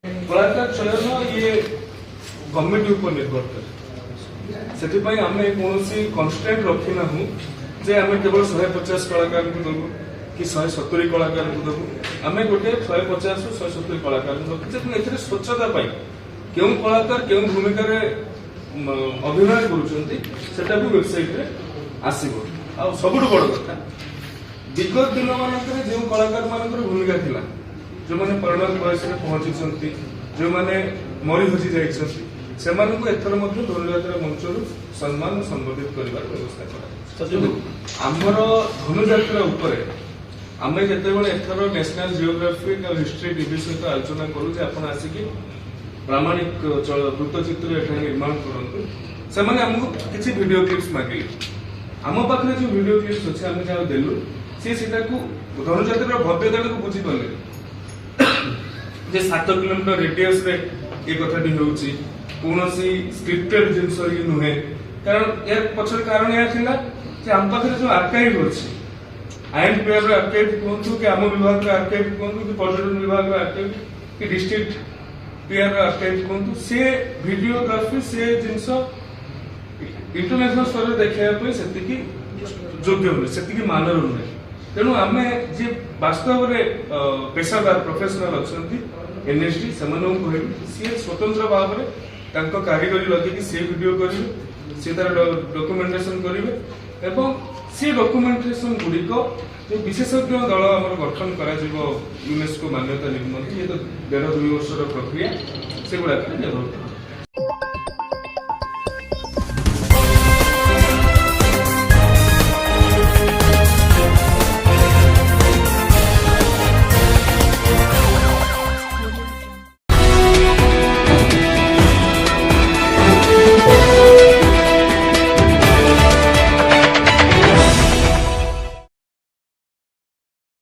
कलाकार चयन ये गवर्नमेंट ऊपर निर्भर करे से आम कौन कन्स्टाट रखी ना जे आम केवल 150 कलाकार को देवु कि 170 कलाकार को देवु आम गोटे 150 ରୁ 170 कलाकार रखी स्वच्छता क्यों कलाकार क्यों भूमिका अभिनय करुँचा भी वेबसाइट रे आसब आ सब बड़ कथा विगत दिन मानक जो कलाकार मान भूमिका थिला जो मैंने परिणत बयस पहुंची जो मैंने मरी हजि से एथर धनुजात्रा मंच सम्मान संबोधित कर व्यवस्था आमर धनुजात्रा आम जिते एथर नेशनल जियोग्राफिक और हिस्ट्री टीवी सहित आलोचना करूँ आप आसिक प्रामाणिक वृत्तचित्र एठाने निर्माण करूँ से आमको किसी वीडियो क्लिप्स मागे आम पाखे जो वीडियो क्लिप्स अच्छे आम जहाँ देलु सी धनुजात्रा भव्यता को बुझीपारे जे 7 किलोमीटर रेडियस रे ये कथाटी होउची कोनोसी स्क्रिप्टेड जिंस ये नुहे कारण यार पछर कारण या थिला जे हम पाखरे जो आर्काइव अछि आईएनपीआर रे आर्काइव कोंतु के आम विभाग रे आर्काइव कोंतु कि पर्यटन विभाग रे आर्काइव कि डिस्ट्रिक्ट पीआर रे आर्काइव कोंतु से वीडियोग्राफी से जिंस इंटरनेशनल स्तर रे देखिया पे सेति की योग्य होय सेति की मानर होय तेणु आम जी वास्तव में पेशादार प्रोफेशनल अच्छा एनएसडी से सी स्वतंत्र भाव में कारीगरी लगे सी वीडियो करेंगे सी तार डॉक्यूमेंटेशन करेंगे एवं सी डॉक्यूमेंटेशन गुड़िक जो विशेषज्ञ दल आम गठन कर यूनेस्को मान्यता निम्न ये तो 1.5-2 वर्ष प्रक्रिया से गुड़ाक